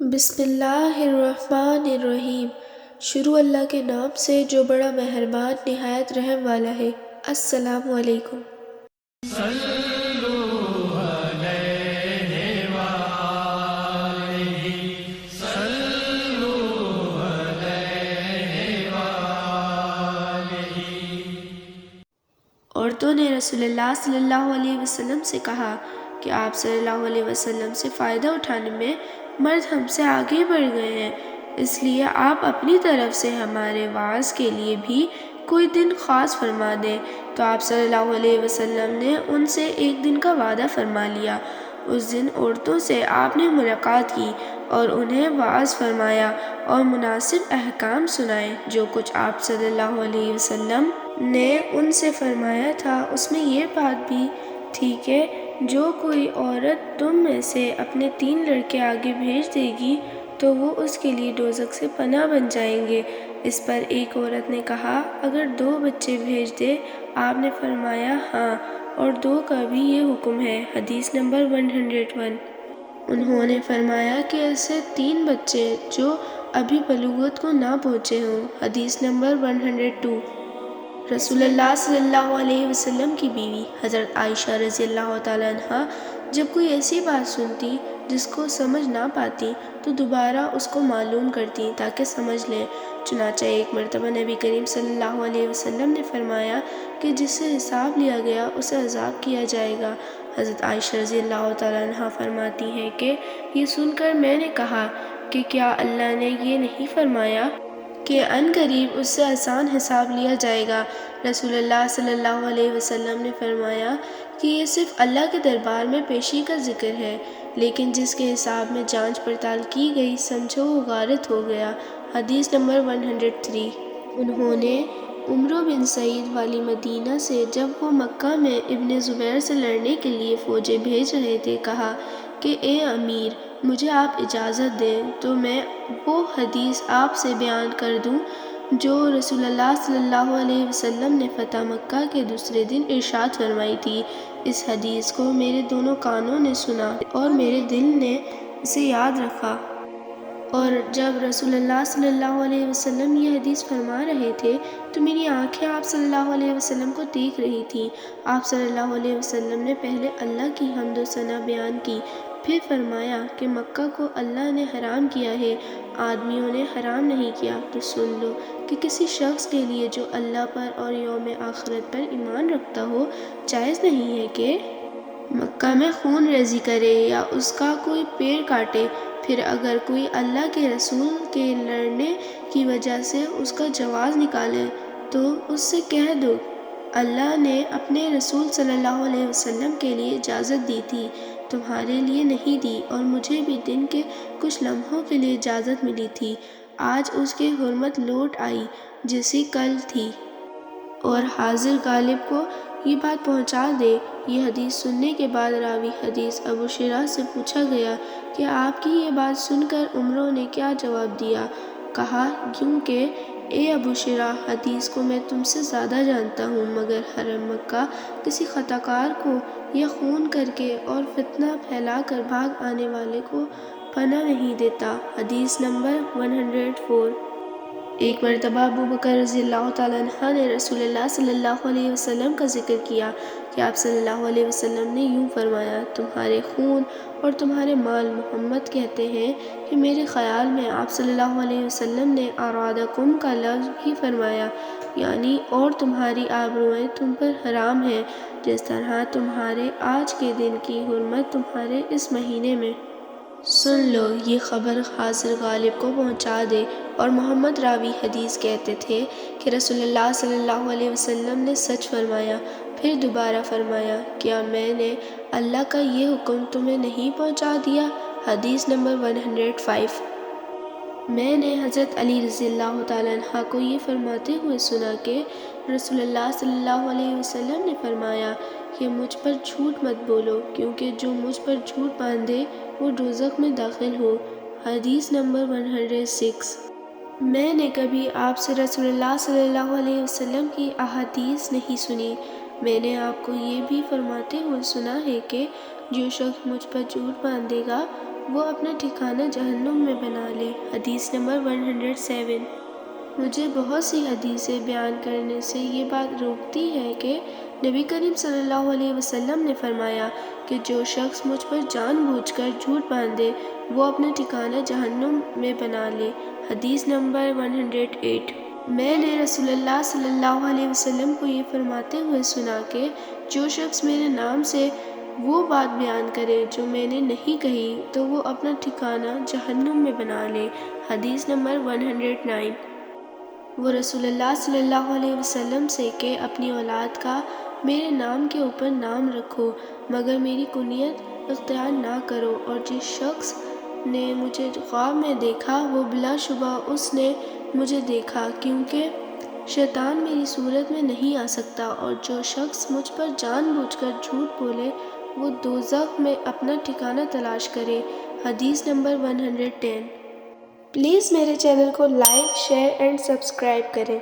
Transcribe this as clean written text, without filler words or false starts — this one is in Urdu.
بسم اللہ الرحمن الرحیم۔ شروع اللہ کے نام سے جو بڑا مہربان نہایت رحم والا ہے۔ السلام علیکم۔ عورتوں نے رسول اللہ صلی اللہ علیہ وسلم سے کہا کہ آپ صلی اللہ علیہ وسلم سے فائدہ اٹھانے میں مرد ہم سے آگے بڑھ گئے ہیں، اس لیے آپ اپنی طرف سے ہمارے وعظ کے لیے بھی کوئی دن خاص فرما دیں۔ تو آپ صلی اللہ علیہ وسلم نے ان سے ایک دن کا وعدہ فرما لیا۔ اس دن عورتوں سے آپ نے ملاقات کی اور انہیں وعظ فرمایا اور مناسب احکام سنائے۔ جو کچھ آپ صلی اللہ علیہ وسلم نے ان سے فرمایا تھا اس میں یہ بات بھی تھی کہ جو کوئی عورت تم میں سے اپنے 3 لڑکے آگے بھیج دے گی تو وہ اس کے لیے دوزخ سے پناہ بن جائیں گے۔ اس پر ایک عورت نے کہا اگر 2 بچے بھیج دے؟ آپ نے فرمایا ہاں، اور 2 کا بھی یہ حکم ہے۔ حدیث نمبر 101۔ انہوں نے فرمایا کہ ایسے 3 بچے جو ابھی بلوغت کو نہ پہنچے ہوں۔ حدیث نمبر 102۔ رسول اللہ صلی اللہ علیہ وسلم کی بیوی حضرت عائشہ رضی اللہ تعالیٰ عنہ جب کوئی ایسی بات سنتی جس کو سمجھ نہ پاتی تو دوبارہ اس کو معلوم کرتی تاکہ سمجھ لیں۔ چنانچہ ایک مرتبہ نبی کریم صلی اللہ علیہ وسلم نے فرمایا کہ جس سے حساب لیا گیا اسے عذاب کیا جائے گا۔ حضرت عائشہ رضی اللہ تعالیٰ عنہ فرماتی ہیں کہ یہ سن کر میں نے کہا کہ کیا اللہ نے یہ نہیں فرمایا کہ عن قریب اس سے آسان حساب لیا جائے گا؟ رسول اللہ صلی اللہ علیہ وسلم نے فرمایا کہ یہ صرف اللہ کے دربار میں پیشی کا ذکر ہے، لیکن جس کے حساب میں جانچ پڑتال کی گئی سمجھو وہ غارت ہو گیا۔ حدیث نمبر 103۔ انہوں نے عمرو بن سعید والی مدینہ سے جب وہ مکہ میں ابن زبیر سے لڑنے کے لیے فوجیں بھیج رہے تھے کہا کہ اے امیر، مجھے آپ اجازت دیں تو میں وہ حدیث آپ سے بیان کر دوں جو رسول اللہ صلی اللہ علیہ وسلم نے فتح مکہ کے دوسرے دن ارشاد فرمائی تھی۔ اس حدیث کو میرے دونوں کانوں نے سنا اور میرے دل نے اسے یاد رکھا، اور جب رسول اللہ صلی اللہ علیہ وسلم یہ حدیث فرما رہے تھے تو میری آنکھیں آپ صلی اللہ علیہ وسلم کو دیکھ رہی تھیں۔ آپ صلی اللہ علیہ وسلم نے پہلے اللہ کی حمد و ثنا بیان کی، پھر فرمایا کہ مکہ کو اللہ نے حرام کیا ہے، آدمیوں نے حرام نہیں کیا۔ تو سن لو کہ کسی شخص کے لیے جو اللہ پر اور یوم آخرت پر ایمان رکھتا ہو جائز نہیں ہے کہ مکہ میں خون ریزی کرے یا اس کا کوئی پیر کاٹے۔ پھر اگر کوئی اللہ کے رسول کے لڑنے کی وجہ سے اس کا جواز نکالے تو اس سے کہہ دو اللہ نے اپنے رسول صلی اللہ علیہ وسلم کے لیے اجازت دی تھی، تمہارے لیے نہیں دی، اور مجھے بھی دن کے کچھ لمحوں کے لیے اجازت ملی تھی، آج اس کی حرمت لوٹ آئی جیسی کل تھی، اور حاضر غالب کو یہ بات پہنچا دے۔ یہ حدیث سننے کے بعد راوی حدیث ابو شراح سے پوچھا گیا کہ آپ کی یہ بات سن کر عمرو نے کیا جواب دیا؟ کہا یوں کہ اے ابو شراح، حدیث کو میں تم سے زیادہ جانتا ہوں، مگر حرم مکہ کسی خطا کار کو یا خون کر کے اور فتنہ پھیلا کر بھاگ آنے والے کو پناہ نہیں دیتا۔ حدیث نمبر 104۔ ایک مرتبہ ابو بکر رضی اللہ تعالیٰ عنہ نے رسول اللہ صلی اللہ علیہ وسلم کا ذکر کیا کہ آپ صلی اللہ علیہ وسلم نے یوں فرمایا، تمہارے خون اور تمہارے مال محمد کہتے ہیں کہ میرے خیال میں آپ صلی اللہ علیہ وسلم نے ارادکم کا لفظ بھی فرمایا، یعنی اور تمہاری آبروئیں تم پر حرام ہیں، جس طرح تمہارے آج کے دن کی حرمت تمہارے اس مہینے میں۔ سن لو یہ خبر حاضر غالب کو پہنچا دے۔ اور محمد راوی حدیث کہتے تھے کہ رسول اللہ صلی اللہ علیہ وسلم نے سچ فرمایا۔ پھر دوبارہ فرمایا، کیا میں نے اللہ کا یہ حکم تمہیں نہیں پہنچا دیا؟ حدیث نمبر 105۔ میں نے حضرت علی رضی اللہ تعالیٰ عنہ کو یہ فرماتے ہوئے سنا کہ رسول اللہ صلی اللہ علیہ وسلم نے فرمایا کہ مجھ پر جھوٹ مت بولو، کیونکہ جو مجھ پر جھوٹ باندھے وہ دوزخ میں داخل ہو۔ حدیث نمبر 106۔ میں نے کبھی آپ سے رسول اللہ صلی اللہ علیہ وسلم کی احادیث نہیں سنی۔ میں نے آپ کو یہ بھی فرماتے ہوئے سنا ہے کہ جو شخص مجھ پر جھوٹ باندھے گا وہ اپنا ٹھکانہ جہنم میں بنا لے۔ حدیث نمبر 107۔ مجھے بہت سی حدیثیں بیان کرنے سے یہ بات روکتی ہے کہ نبی کریم صلی اللہ علیہ وسلم نے فرمایا کہ جو شخص مجھ پر جان بوجھ کر جھوٹ باندھے وہ اپنا ٹھکانہ جہنم میں بنا لے۔ حدیث نمبر 108۔ میں نے رسول اللہ صلی اللہ علیہ وسلم کو یہ فرماتے ہوئے سنا کہ جو شخص میرے نام سے وہ بات بیان کرے جو میں نے نہیں کہی تو وہ اپنا ٹھکانہ جہنم میں بنا لے۔ حدیث نمبر 109۔ وہ رسول اللہ صلی اللہ علیہ وسلم سے کہ اپنی اولاد کا میرے نام کے اوپر نام رکھو مگر میری کنیت اختیار نہ کرو، اور جس شخص نے مجھے خواب میں دیکھا وہ بلا شبہ اس نے مجھے دیکھا، کیونکہ شیطان میری صورت میں نہیں آ سکتا، اور جو شخص مجھ پر جان بوجھ کر جھوٹ بولے وہ دوزخ میں اپنا ٹھکانہ تلاش کرے۔ حدیث نمبر 110۔ پلیز میرے چینل کو لائک، شیئر اینڈ سبسکرائب کریں۔